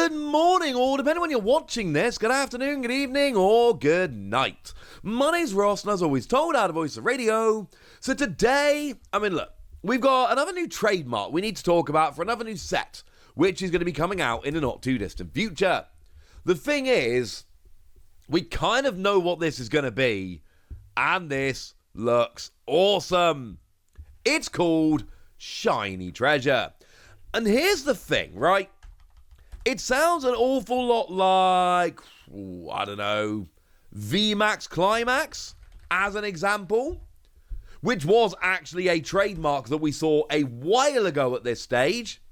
Good morning, or depending when you're watching this, good afternoon, good evening, or good night. My name's Ross, and as always told, out of Voice of Radio. So today, look, we've got another new trademark we need to talk about for another new set, which is going to be coming out in the not too distant future. The thing is, we kind of know what this is going to be, and this looks awesome. It's called Shiny Treasure. And here's the thing, right? It sounds an awful lot like, VMAX Climax, as an example, which was actually a trademark that we saw a while ago at this stage,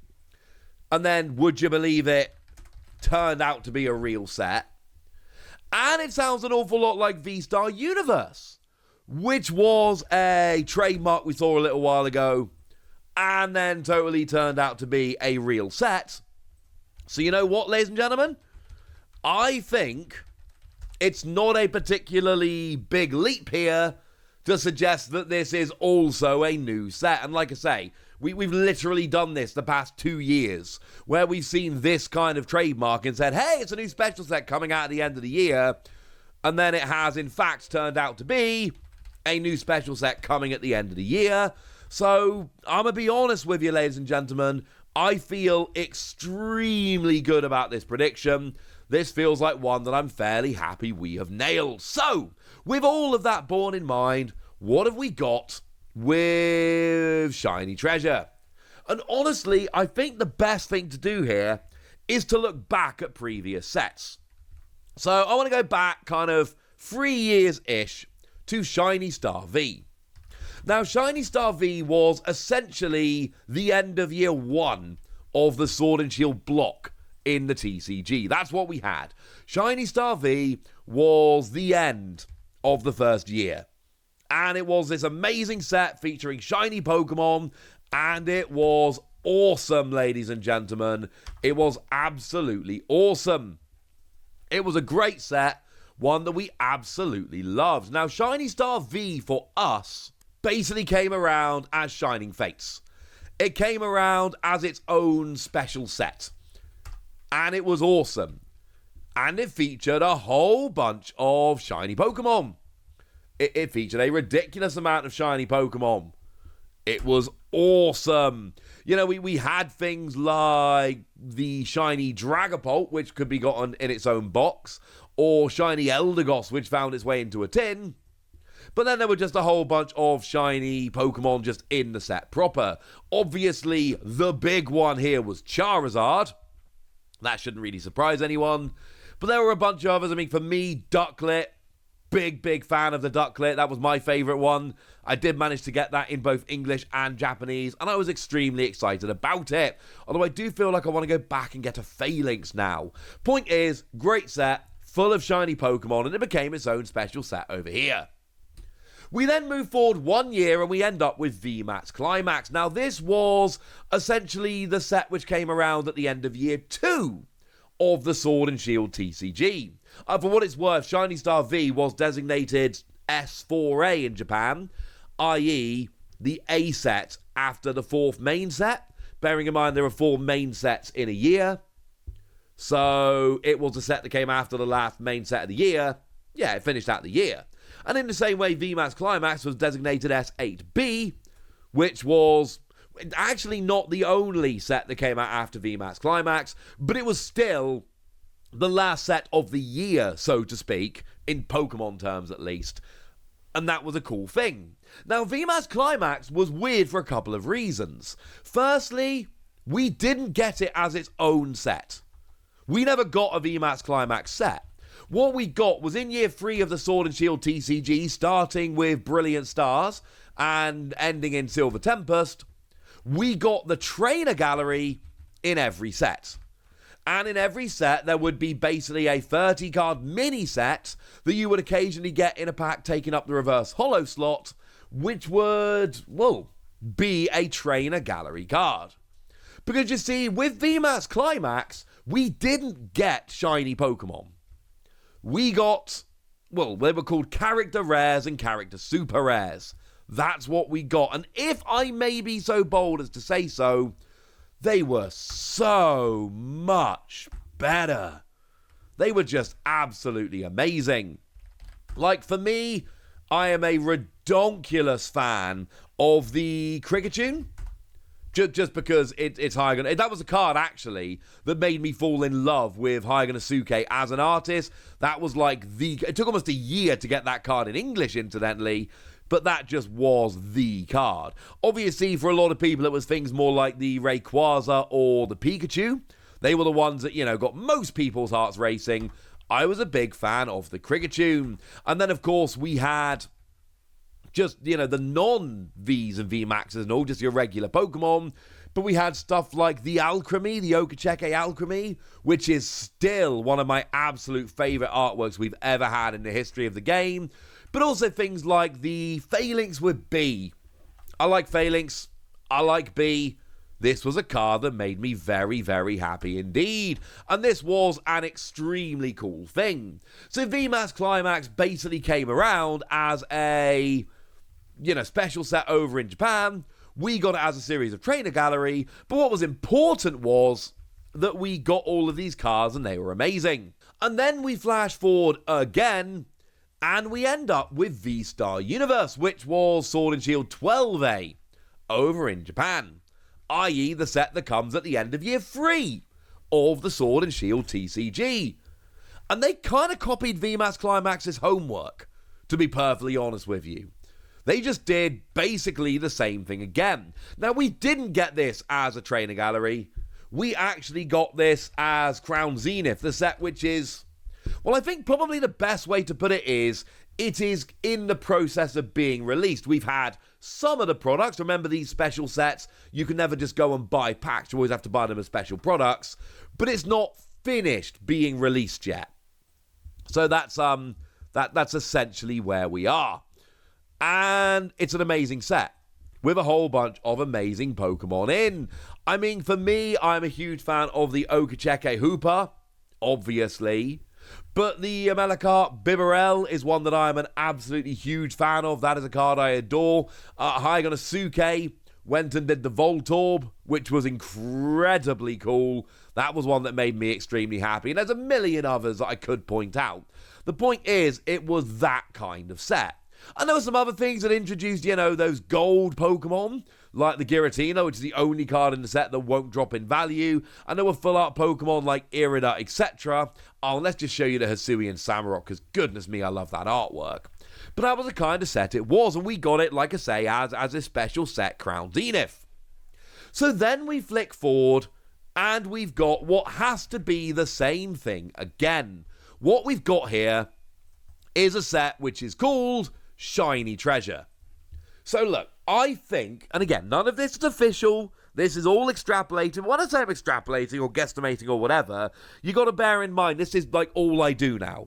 and then, would you believe it, turned out to be a real set. And it sounds an awful lot like V-Star Universe, which was a trademark we saw a little while ago, and then totally turned out to be a real set. So you know what, ladies and gentlemen? I think it's not a particularly big leap here to suggest that this is also a new set. And like I say, we've literally done this the past 2 years, where we've seen this kind of trademark and said, hey, it's a new special set coming out at the end of the year. And then it has, in fact, turned out to be a new special set coming at the end of the year. So I'm going to be honest with you, ladies and gentlemen. I feel extremely good about this prediction. This feels like one that I'm fairly happy we have nailed. So, with all of that borne in mind, what have we got with Shiny Treasure? And honestly, I think the best thing to do here is to look back at previous sets. So, I want to go back kind of 3 years-ish to Shiny Star V. Now, Shiny Star V was essentially the end of year one of the Sword and Shield block in the TCG. That's what we had. Shiny Star V was the end of the first year. And it was this amazing set featuring shiny Pokemon, and it was awesome, ladies and gentlemen. It was absolutely awesome. It was a great set, one that we absolutely loved. Now, Shiny Star V for us basically came around as Shining Fates. It came around as its own special set. And it was awesome. And it featured a whole bunch of shiny Pokemon. It featured a ridiculous amount of shiny Pokemon. It was awesome. You know, we had things like the shiny Dragapult, which could be gotten in its own box, or shiny Eldegoss, which found its way into a tin. But then there were just a whole bunch of shiny Pokemon just in the set proper. Obviously, the big one here was Charizard. That shouldn't really surprise anyone. But there were a bunch of others. I mean, for me, Ducklet. Big fan of the Ducklet. That was my favourite one. I did manage to get that in both English and Japanese, and I was extremely excited about it. Although I do feel like I want to go back and get a Phalanx now. Point is, great set, full of shiny Pokemon, and it became its own special set over here. We then move forward 1 year and we end up with VMAX Climax. Now, this was essentially the set which came around at the end of year 2 of the Sword and Shield TCG. For what it's worth, Shiny Star V was designated S4A in Japan, i.e. the A set after the 4th main set. Bearing in mind there are 4 main sets in a year. So it was a set that came after the last main set of the year. Yeah, it finished out the year. And in the same way, VMAX Climax was designated S8B, which was actually not the only set that came out after VMAX Climax, but it was still the last set of the year, so to speak, in Pokemon terms at least. And that was a cool thing. Now, VMAX Climax was weird for a couple of reasons. Firstly, we didn't get it as its own set. We never got a VMAX Climax set. What we got was in year 3 of the Sword and Shield TCG, starting with Brilliant Stars and ending in Silver Tempest, we got the trainer gallery in every set. And in every set, there would be basically a 30-card mini set that you would occasionally get in a pack taking up the reverse holo slot, which would, be a trainer gallery card. Because you see, with VMAX Climax, we didn't get shiny Pokemon. We got, they were called character rares and character super rares. That's what we got. And if I may be so bold as to say so, they were so much better. They were just absolutely amazing. Like, for me, I am a redonkulous fan of the Kricketune. Just because it's Hygan. That was a card, actually, that made me fall in love with Hygan as an artist. That was like it took almost a year to get that card in English, incidentally, but that just was the card. Obviously, for a lot of people, it was things more like the Rayquaza or the Pikachu. They were the ones that, got most people's hearts racing. I was a big fan of the Kricketune. And then, of course, we had just, the non-Vs and VMAXs and all, just your regular Pokemon. But we had stuff like the Alchemy, the Okacheke Alchemy, which is still one of my absolute favorite artworks we've ever had in the history of the game. But also things like the Phalanx with B. I like Phalanx. I like B. This was a card that made me very, very happy indeed. And this was an extremely cool thing. So VMAX Climax basically came around as a, special set over in Japan. We got it as a series of trainer gallery. But what was important was that we got all of these cards and they were amazing. And then we flash forward again, and we end up with V-Star Universe, which was Sword and Shield 12A over in Japan, i.e. the set that comes at the end of year 3 of the Sword and Shield TCG. And they kind of copied VMAX Climax's homework, to be perfectly honest with you. They just did basically the same thing again. Now, we didn't get this as a trainer gallery. We actually got this as Crown Zenith, the set which is, well, I think probably the best way to put it is in the process of being released. We've had some of the products. Remember, these special sets, you can never just go and buy packs. You always have to buy them as special products. But it's not finished being released yet. So that's essentially where we are. And it's an amazing set with a whole bunch of amazing Pokemon in. I mean, for me, I'm a huge fan of the Okacheke Hooper, obviously. But the Melakart Bibarel is one that I'm an absolutely huge fan of. That is a card I adore. Hyganasuke went and did the Voltorb, which was incredibly cool. That was one that made me extremely happy. And there's a million others that I could point out. The point is, it was that kind of set. And there were some other things that introduced, those gold Pokemon, like the Giratina, which is the only card in the set that won't drop in value. And there were full art Pokemon like Irida, etc. Oh, let's just show you the Hisuian Samurott, because goodness me, I love that artwork. But that was the kind of set it was, and we got it, like I say, as a special set, Crown Zenith. So then we flick forward, and we've got what has to be the same thing again. What we've got here is a set which is called Shiny Treasure. So look, I think, and again, none of this is official, this is all extrapolating. When I say I'm extrapolating or guesstimating or whatever, you got to bear in mind, this is like all I do now.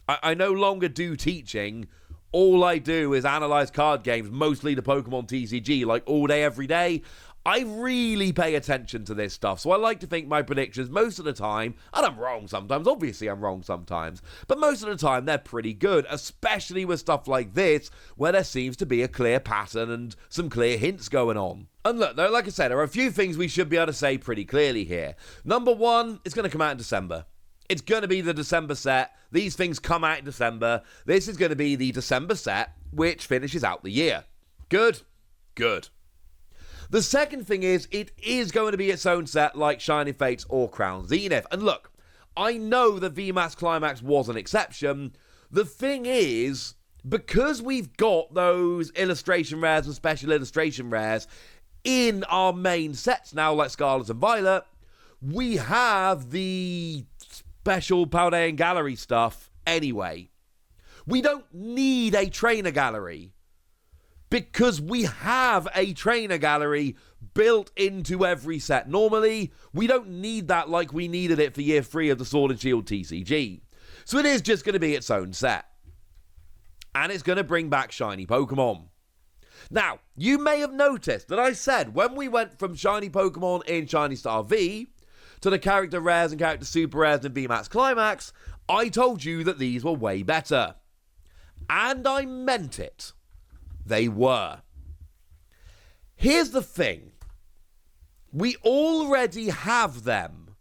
I no longer do teaching. All I do is analyze card games, mostly the Pokemon TCG, like all day, every day. I really pay attention to this stuff, so I like to think my predictions most of the time, and I'm wrong sometimes, obviously I'm wrong sometimes, but most of the time they're pretty good, especially with stuff like this, where there seems to be a clear pattern and some clear hints going on. And look, though, like I said, there are a few things we should be able to say pretty clearly here. Number one, it's going to come out in December. It's going to be the December set. These things come out in December. This is going to be the December set, which finishes out the year. Good? Good. The second thing is, it is going to be its own set like Shining Fates or Crown Zenith. And look, I know that VMAX Climax was an exception. The thing is, because we've got those illustration rares and special illustration rares in our main sets now, like Scarlet and Violet, we have the special Paldean Gallery stuff anyway. We don't need a trainer gallery, because we have a trainer gallery built into every set. Normally, we don't need that like we needed it for year 3 of the Sword and Shield TCG. So it is just going to be its own set. And it's going to bring back shiny Pokemon. Now, you may have noticed that I said when we went from shiny Pokemon in Shiny Star V to the character rares and character super rares in VMAX Climax, I told you that these were way better. And I meant it. They were. Here's the thing. We already have them.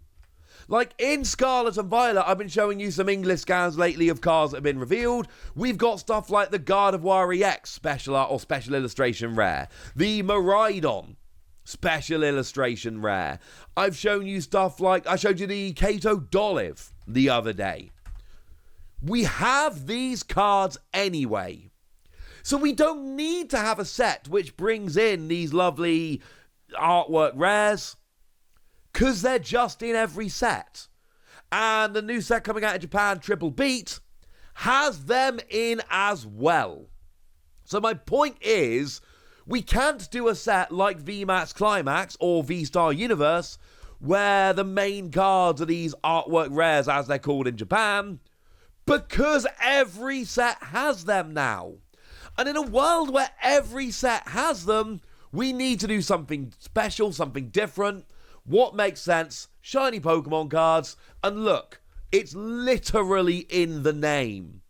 Like in Scarlet and Violet, I've been showing you some English scans lately of cards that have been revealed. We've got stuff like the Gardevoir EX special art or special illustration rare. The Miraidon special illustration rare. I've shown you stuff like, I showed you the Kato Dolive the other day. We have these cards anyway. So we don't need to have a set which brings in these lovely artwork rares, because they're just in every set. And the new set coming out in Japan, Triple Beat, has them in as well. So my point is, we can't do a set like VMAX Climax or V-Star Universe, where the main cards are these artwork rares, as they're called in Japan, because every set has them now. And in a world where every set has them, we need to do something special, something different. What makes sense? Shiny Pokemon cards. And look, it's literally in the name.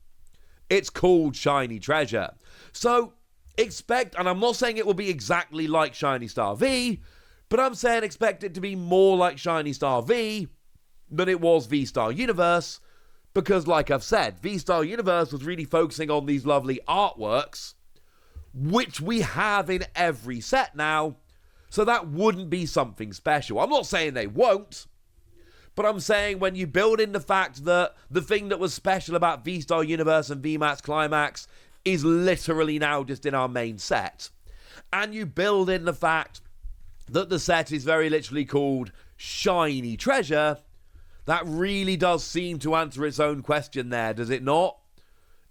It's called Shiny Treasure. So expect, and I'm not saying it will be exactly like Shiny Star V, but I'm saying expect it to be more like Shiny Star V than it was V-Star Universe. Because like I've said, V-Star Universe was really focusing on these lovely artworks, which we have in every set now, so that wouldn't be something special. I'm not saying they won't, but I'm saying when you build in the fact that the thing that was special about V-Star Universe and VMAX Climax is literally now just in our main set, and you build in the fact that the set is very literally called Shiny Treasure, that really does seem to answer its own question there, does it not?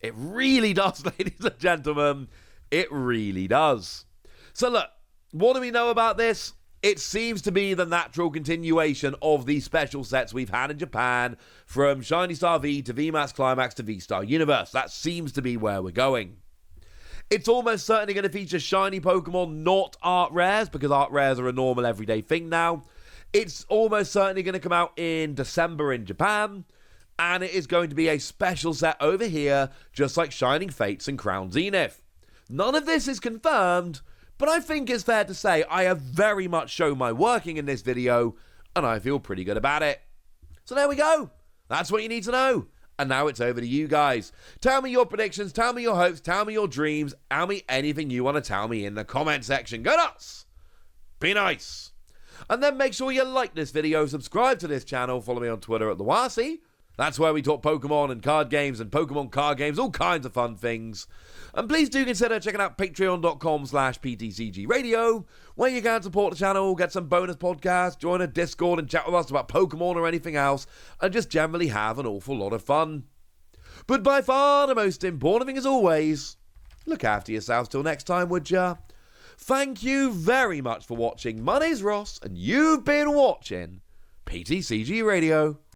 It really does, ladies and gentlemen. It really does. So look, what do we know about this? It seems to be the natural continuation of the special sets we've had in Japan, from Shiny Star V to VMAX Climax to V-Star Universe. That seems to be where we're going. It's almost certainly going to feature shiny Pokemon, not art rares, because art rares are a normal everyday thing now. It's almost certainly going to come out in December in Japan, and it is going to be a special set over here, just like Shining Fates and Crown Zenith. None of this is confirmed, but I think it's fair to say I have very much shown my working in this video, and I feel pretty good about it. So there we go. That's what you need to know. And now it's over to you guys. Tell me your predictions, tell me your hopes, tell me your dreams, tell me anything you want to tell me in the comment section. Go nuts! Be nice! And then make sure you like this video, subscribe to this channel, follow me on Twitter at TheWasi. That's where we talk Pokemon and card games and Pokemon card games, all kinds of fun things. And please do consider checking out patreon.com/PTCG Radio, where you can support the channel, get some bonus podcasts, join a Discord and chat with us about Pokemon or anything else, and just generally have an awful lot of fun. But by far the most important thing as always, look after yourselves till next time, would ya? Thank you very much for watching. My name's Ross, and you've been watching PTCG Radio.